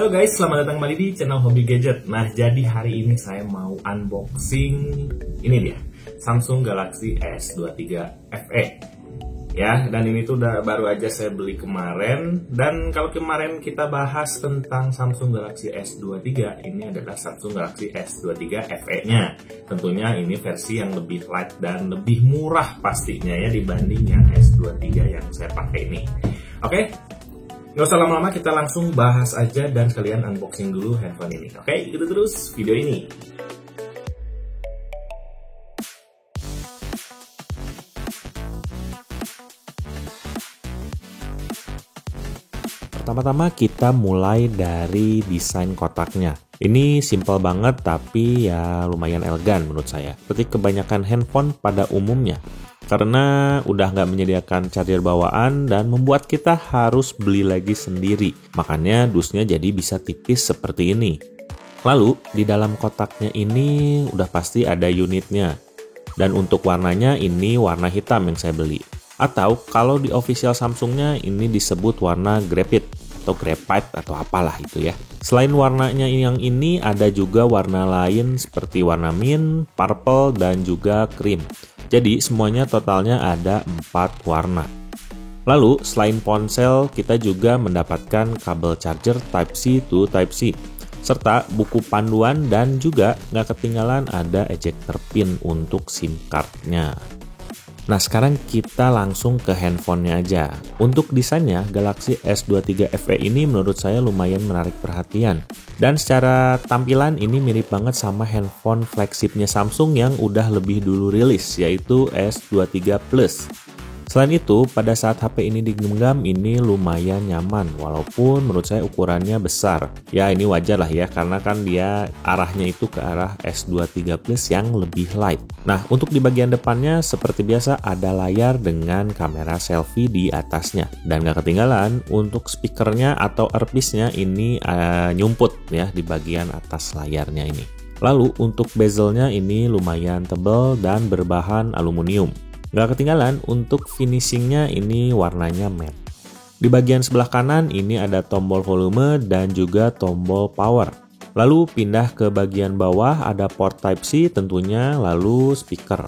Halo guys, selamat datang kembali di channel Hobi Gadget. Nah, jadi hari ini saya mau unboxing ini dia, Samsung Galaxy S23 FE. Ya, dan ini tuh baru aja saya beli kemarin. Dan kalau kemarin kita bahas tentang Samsung Galaxy S23, ini adalah Samsung Galaxy S23 FE-nya. Tentunya ini versi yang lebih light dan lebih murah pastinya ya dibanding yang S23 yang saya pakai ini. Oke? Nggak usah lama-lama, kita langsung bahas aja dan kalian unboxing dulu handphone ini. Oke, ikuti terus video ini. Pertama-tama kita mulai dari desain kotaknya. Ini simple banget tapi ya lumayan elegan menurut saya. Seperti kebanyakan handphone pada umumnya. Karena udah nggak menyediakan charger bawaan dan membuat kita harus beli lagi sendiri. Makanya dusnya jadi bisa tipis seperti ini. Lalu di dalam kotaknya ini udah pasti ada unitnya. Dan untuk warnanya ini warna hitam yang saya beli. Atau kalau di official Samsungnya ini disebut warna graphite atau graphite atau apalah itu ya. Selain warnanya yang ini ada juga warna lain seperti warna mint, purple, dan juga cream. Jadi semuanya totalnya ada 4 warna. Lalu selain ponsel kita juga mendapatkan kabel charger Type-C to Type-C. Serta buku panduan dan juga nggak ketinggalan ada ejector pin untuk SIM card-nya. Nah sekarang kita langsung ke handphonenya aja. Untuk desainnya Galaxy S23 FE ini menurut saya lumayan menarik perhatian. Dan secara tampilan ini mirip banget sama handphone flagshipnya Samsung yang udah lebih dulu rilis, yaitu S23 Plus. Selain itu, pada saat HP ini digenggam ini lumayan nyaman, walaupun menurut saya ukurannya besar. Ya ini wajar lah ya, karena kan dia arahnya itu ke arah S23 Plus yang lebih light. Nah, untuk di bagian depannya seperti biasa ada layar dengan kamera selfie di atasnya. Dan gak ketinggalan, untuk speakernya atau earpiece-nya ini nyumput ya di bagian atas layarnya ini. Lalu untuk bezelnya ini lumayan tebal dan berbahan aluminium. Gak ketinggalan untuk finishingnya ini warnanya matte. Di bagian sebelah kanan ini ada tombol volume dan juga tombol power. Lalu pindah ke bagian bawah ada port Type-C tentunya, lalu speaker.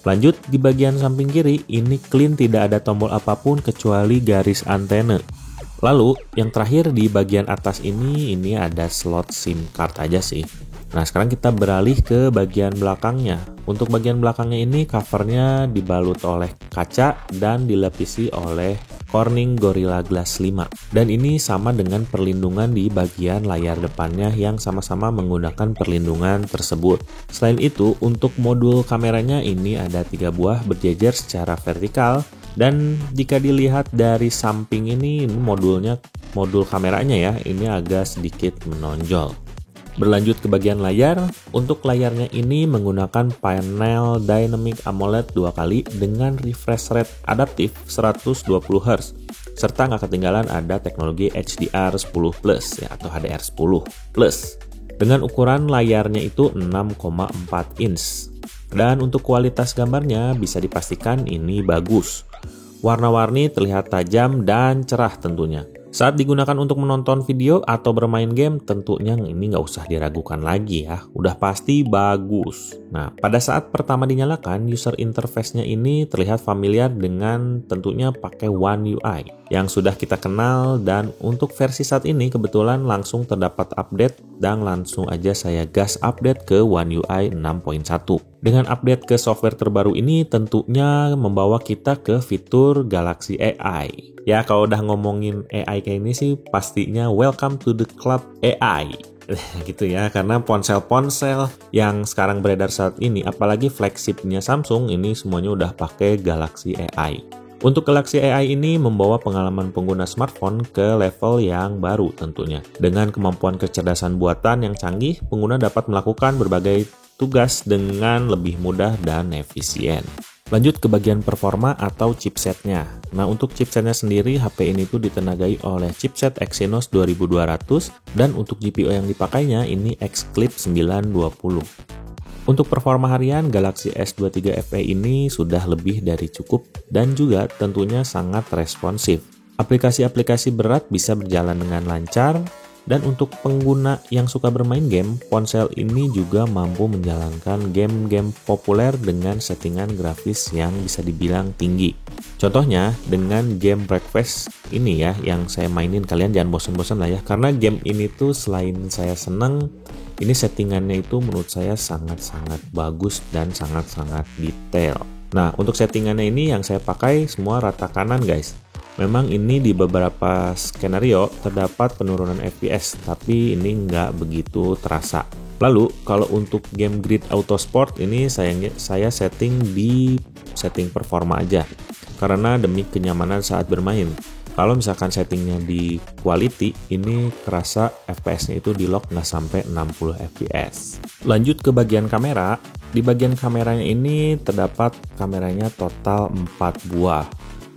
Lanjut di bagian samping kiri ini clean, tidak ada tombol apapun kecuali garis antena. Lalu yang terakhir di bagian atas ini ada slot SIM card aja sih. Nah sekarang kita beralih ke bagian belakangnya. Untuk bagian belakangnya ini covernya dibalut oleh kaca dan dilapisi oleh Corning Gorilla Glass 5. Dan ini sama dengan perlindungan di bagian layar depannya yang sama-sama menggunakan perlindungan tersebut. Selain itu untuk modul kameranya ini ada 3 buah berjejer secara vertikal. Dan jika dilihat dari samping ini modul kameranya ya ini agak sedikit menonjol. Berlanjut ke bagian layar, untuk layarnya ini menggunakan panel Dynamic AMOLED 2 kali dengan refresh rate adaptif 120Hz. Serta nggak ketinggalan ada teknologi HDR10 Plus ya, atau HDR10 Plus. Dengan ukuran layarnya itu 6,4 inch. Dan untuk kualitas gambarnya bisa dipastikan ini bagus. Warna-warni terlihat tajam dan cerah tentunya. Saat digunakan untuk menonton video atau bermain game, tentunya ini nggak usah diragukan lagi ya, udah pasti bagus. Nah, pada saat pertama dinyalakan, user interface-nya ini terlihat familiar dengan tentunya pakai One UI yang sudah kita kenal, dan untuk versi saat ini kebetulan langsung terdapat update dan langsung aja saya gas update ke One UI 6.1. Dengan update ke software terbaru ini tentunya membawa kita ke fitur Galaxy AI. Ya kalau udah ngomongin AI kayak ini sih pastinya welcome to the club AI. Gitu ya, karena ponsel-ponsel yang sekarang beredar saat ini apalagi flagshipnya Samsung ini semuanya udah pakai Galaxy AI. Untuk Galaxy AI ini membawa pengalaman pengguna smartphone ke level yang baru tentunya. Dengan kemampuan kecerdasan buatan yang canggih, pengguna dapat melakukan berbagai tugas dengan lebih mudah dan efisien. Lanjut ke bagian performa atau chipsetnya. Nah untuk chipsetnya sendiri HP ini tuh ditenagai oleh chipset Exynos 2200 dan untuk GPU yang dipakainya ini Xclip 920. Untuk performa harian Galaxy S23 FE ini sudah lebih dari cukup dan juga tentunya sangat responsif. Aplikasi-aplikasi berat bisa berjalan dengan lancar, Dan untuk pengguna yang suka bermain game, ponsel ini juga mampu menjalankan game-game populer dengan settingan grafis yang bisa dibilang tinggi. Contohnya dengan game Breakfast ini ya, yang saya mainin, kalian jangan bosan-bosan lah ya. Karena game ini tuh selain saya seneng, ini settingannya itu menurut saya sangat-sangat bagus dan sangat-sangat detail. Nah, untuk settingannya ini yang saya pakai semua rata kanan guys. Memang ini di beberapa skenario terdapat penurunan FPS, tapi ini nggak begitu terasa. Lalu, kalau untuk game Grid Auto Sport ini saya setting di setting performa aja, karena demi kenyamanan saat bermain. Kalau misalkan settingnya di quality, ini kerasa FPS-nya itu di lock nggak sampai 60 FPS. Lanjut ke bagian kamera. Di bagian kameranya ini terdapat kameranya total 4 buah.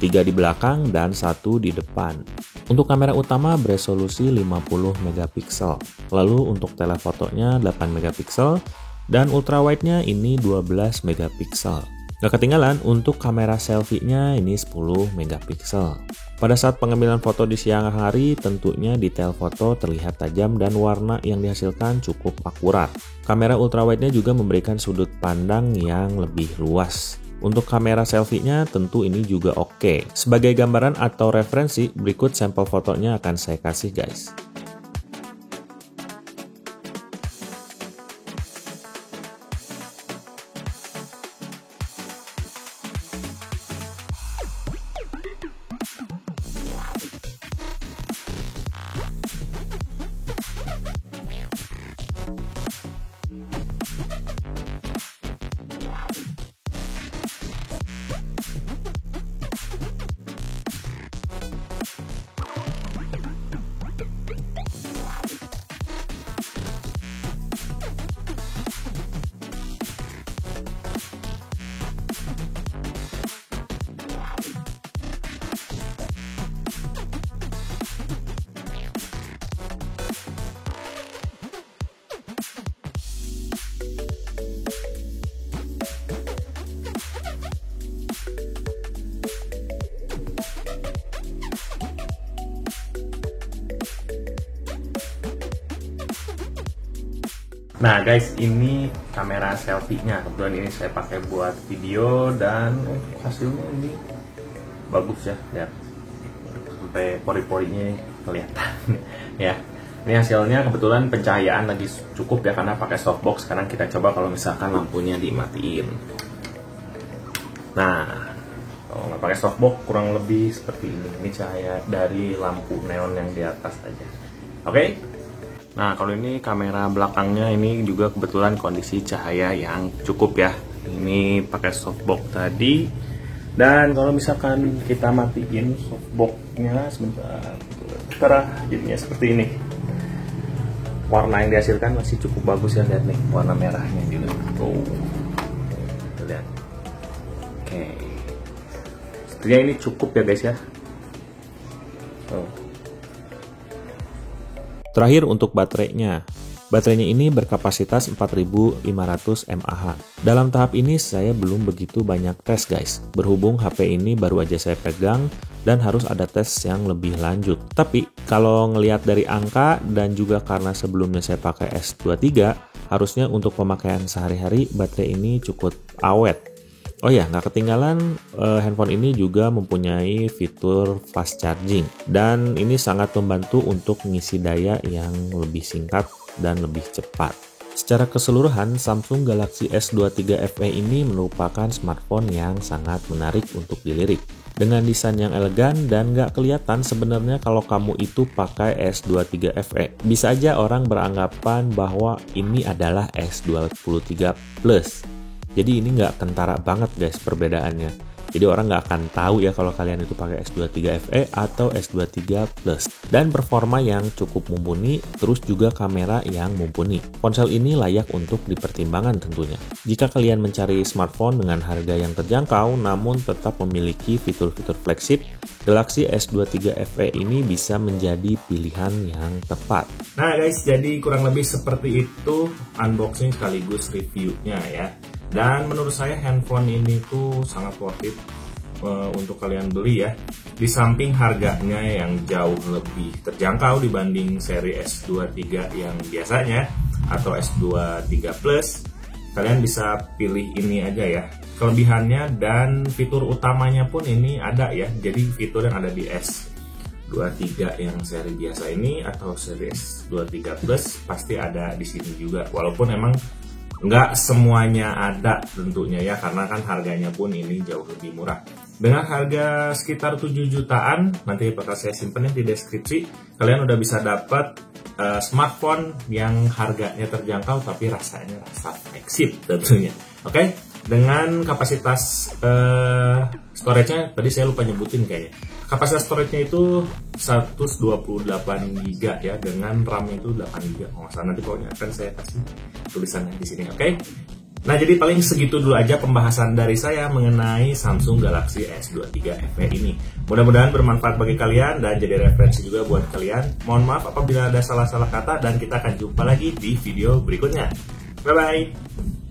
3 di belakang dan 1 di depan. Untuk kamera utama beresolusi 50 megapiksel. Lalu untuk telefotonya 8 megapiksel dan ultrawide-nya ini 12 megapiksel. Gak ketinggalan untuk kamera selfie-nya ini 10 megapiksel. Pada saat pengambilan foto di siang hari, tentunya detail foto terlihat tajam dan warna yang dihasilkan cukup akurat. Kamera ultrawide-nya juga memberikan sudut pandang yang lebih luas. Untuk kamera selfie-nya tentu ini juga oke. Sebagai gambaran atau referensi, berikut sampel fotonya akan saya kasih guys. Nah guys, ini kamera selfie-nya. Kebetulan ini saya pakai buat video dan hasilnya ini bagus ya, lihat sampai pori-porinya kelihatan ya. Ini hasilnya, kebetulan pencahayaan lagi cukup ya karena pakai softbox. Sekarang kita coba kalau misalkan lampunya dimatiin. Nah, kalau nggak pakai softbox kurang lebih seperti ini. Ini cahaya dari lampu neon yang di atas aja. Oke? Nah, kalau ini kamera belakangnya ini juga kebetulan kondisi cahaya yang cukup ya. Ini pakai softbox tadi. Dan kalau misalkan kita matiin softbox-nya sebentar, jadinya seperti ini. Warna yang dihasilkan masih cukup bagus ya, lihat nih warna merahnya juga. Oh, lihat. Oke. Sepertinya ini cukup ya guys ya. Terakhir untuk baterainya. Baterainya ini berkapasitas 4500 mAh. Dalam tahap ini saya belum begitu banyak tes guys. Berhubung HP ini baru aja saya pegang dan harus ada tes yang lebih lanjut. Tapi kalau ngelihat dari angka dan juga karena sebelumnya saya pakai S23, harusnya untuk pemakaian sehari-hari baterai ini cukup awet. Oh ya, nggak ketinggalan, handphone ini juga mempunyai fitur fast charging. Dan ini sangat membantu untuk mengisi daya yang lebih singkat dan lebih cepat. Secara keseluruhan, Samsung Galaxy S23 FE ini merupakan smartphone yang sangat menarik untuk dilirik. Dengan desain yang elegan dan nggak kelihatan sebenarnya kalau kamu itu pakai S23 FE. Bisa aja orang beranggapan bahwa ini adalah S23 Plus. Jadi ini nggak kentara banget guys perbedaannya. Jadi orang nggak akan tahu ya kalau kalian itu pakai S23 FE atau S23 Plus. Dan performa yang cukup mumpuni, terus juga kamera yang mumpuni. Ponsel ini layak untuk dipertimbangkan tentunya. Jika kalian mencari smartphone dengan harga yang terjangkau namun tetap memiliki fitur-fitur flagship, Galaxy S23 FE ini bisa menjadi pilihan yang tepat. Nah guys, jadi kurang lebih seperti itu unboxing sekaligus reviewnya ya. Dan menurut saya handphone ini tuh sangat worth it untuk kalian beli ya. Di samping harganya yang jauh lebih terjangkau dibanding seri S23 yang biasanya atau S23 Plus, kalian bisa pilih ini aja ya. Kelebihannya dan fitur utamanya pun ini ada ya. Jadi fitur yang ada di S23 yang seri biasa ini atau seri S23 Plus pasti ada di sini juga. Walaupun emang nggak semuanya ada tentunya ya, karena kan harganya pun ini jauh lebih murah. Dengan harga sekitar 7 jutaan, nanti bakal saya simpen di deskripsi, kalian udah bisa dapat smartphone yang harganya terjangkau tapi rasanya rasa flagship tentunya. Oke, dengan kapasitas storage-nya tadi saya lupa nyebutin kayaknya. Kapasitas storage-nya itu 128 GB ya, dengan RAM-nya itu 8 GB. Oh, nanti pokoknya akan saya kasih tulisannya di sini, oke? Nah, jadi paling segitu dulu aja pembahasan dari saya mengenai Samsung Galaxy S23 FE ini. Mudah-mudahan bermanfaat bagi kalian dan jadi referensi juga buat kalian. Mohon maaf apabila ada salah-salah kata dan kita akan jumpa lagi di video berikutnya. Bye-bye!